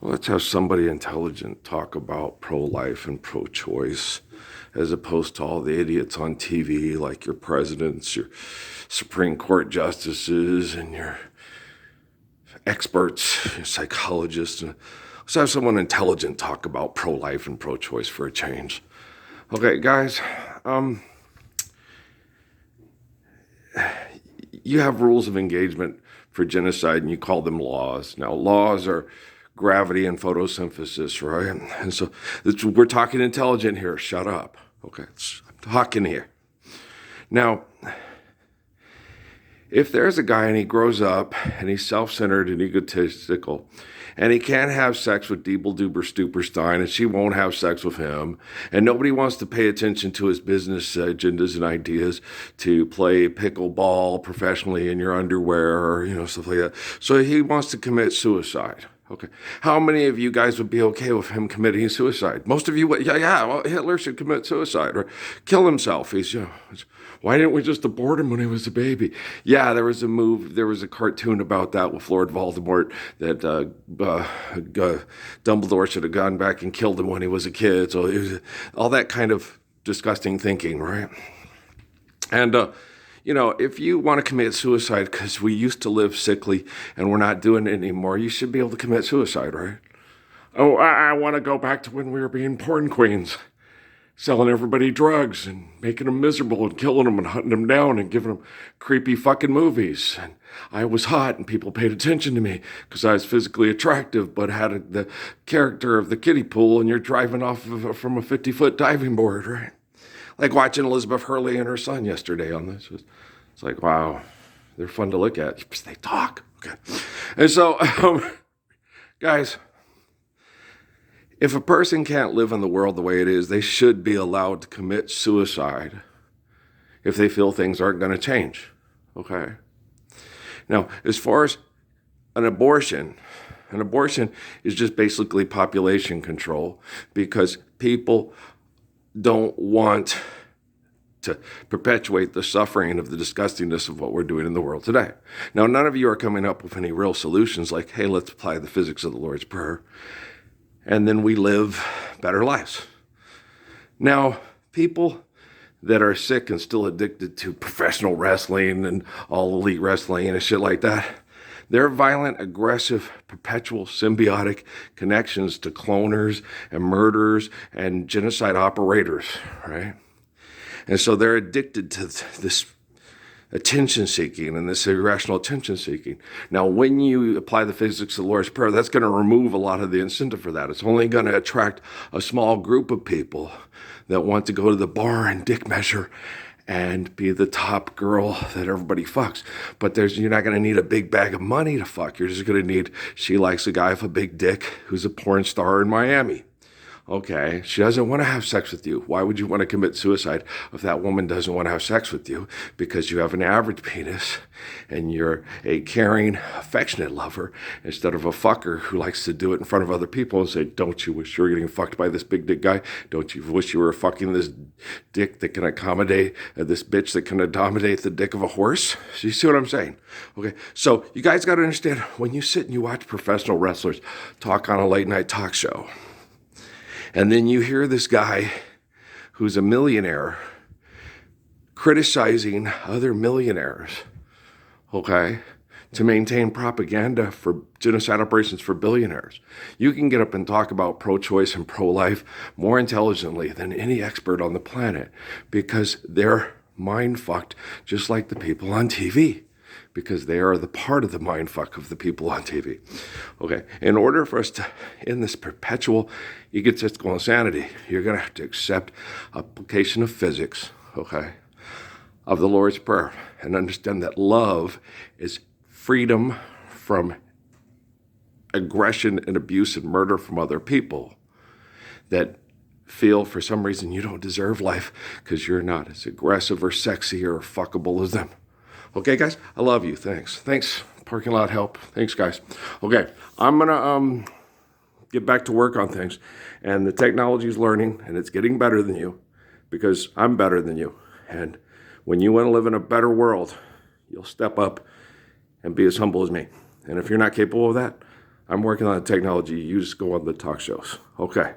Let's have somebody intelligent talk about pro-life and pro-choice as opposed to all the idiots on TV like your presidents, your Supreme Court justices, and your experts, your psychologists. Let's have someone intelligent talk about pro-life and pro-choice for a change. Okay, guys, you have rules of engagement for genocide and you call them laws. Now, laws are gravity and photosynthesis, right? And so we're talking intelligent here. Shut up. Okay, I'm talking here. Now, if there's a guy and he grows up and he's self-centered and egotistical and he can't have sex with Deeble Duber Stuperstein and she won't have sex with him and nobody wants to pay attention to his business agendas and ideas to play pickleball professionally in your underwear or, stuff like that. So he wants to commit suicide. Okay. How many of you guys would be okay with him committing suicide? Most of you would. Yeah, well, Hitler should commit suicide or kill himself. Why didn't we just abort him when he was a baby? Yeah, there was a cartoon about that with Lord Voldemort that Dumbledore should have gone back and killed him when he was a kid. So it was all that kind of disgusting thinking, right? And, if you want to commit suicide because we used to live sickly and we're not doing it anymore, you should be able to commit suicide, right? Oh, I want to go back to when we were being porn queens, selling everybody drugs and making them miserable and killing them and hunting them down and giving them creepy fucking movies. And I was hot and people paid attention to me because I was physically attractive but had the character of the kiddie pool and you're driving off from a 50-foot diving board, right? Like watching Elizabeth Hurley and her son yesterday on this. It's like, wow, they're fun to look at. They talk. Okay. And so, guys, if a person can't live in the world the way it is, they should be allowed to commit suicide if they feel things aren't going to change. Okay. Now, as far as an abortion is just basically population control because people don't want to perpetuate the suffering of the disgustingness of what we're doing in the world today. Now, none of you are coming up with any real solutions like, hey, let's apply the physics of the Lord's Prayer, and then we live better lives. Now, people that are sick and still addicted to professional wrestling and all elite wrestling and shit like that, they're violent, aggressive, perpetual symbiotic connections to cloners and murderers and genocide operators, right? And so they're addicted to this attention seeking and this irrational attention seeking. Now, when you apply the physics of the Lord's Prayer, that's going to remove a lot of the incentive for that. It's only going to attract a small group of people that want to go to the bar and dick measure and be the top girl that everybody fucks. But you're not going to need a big bag of money to fuck. You're just going to need, she likes a guy with a big dick who's a porn star in Miami. Okay, she doesn't want to have sex with you. Why would you want to commit suicide if that woman doesn't want to have sex with you? Because you have an average penis and you're a caring, affectionate lover instead of a fucker who likes to do it in front of other people and say, don't you wish you were getting fucked by this big dick guy? Don't you wish you were fucking this dick that can accommodate this bitch that can accommodate the dick of a horse? So you see what I'm saying? Okay, so you guys got to understand when you sit and you watch professional wrestlers talk on a late night talk show, and then you hear this guy who's a millionaire criticizing other millionaires, okay, to maintain propaganda for genocide operations for billionaires. You can get up and talk about pro-choice and pro-life more intelligently than any expert on the planet because they're mind-fucked just like the people on TV. Because they are the part of the mindfuck of the people on TV. Okay, in order for us to end this perpetual egotistical insanity, you're going to have to accept application of physics, okay, of the Lord's Prayer, and understand that love is freedom from aggression and abuse and murder from other people that feel for some reason you don't deserve life because you're not as aggressive or sexy or fuckable as them. Okay, guys, I love you. Thanks. Parking lot help. Thanks, guys. Okay, I'm going to get back to work on things. And the technology is learning, and it's getting better than you because I'm better than you. And when you want to live in a better world, you'll step up and be as humble as me. And if you're not capable of that, I'm working on the technology. You just go on the talk shows. Okay.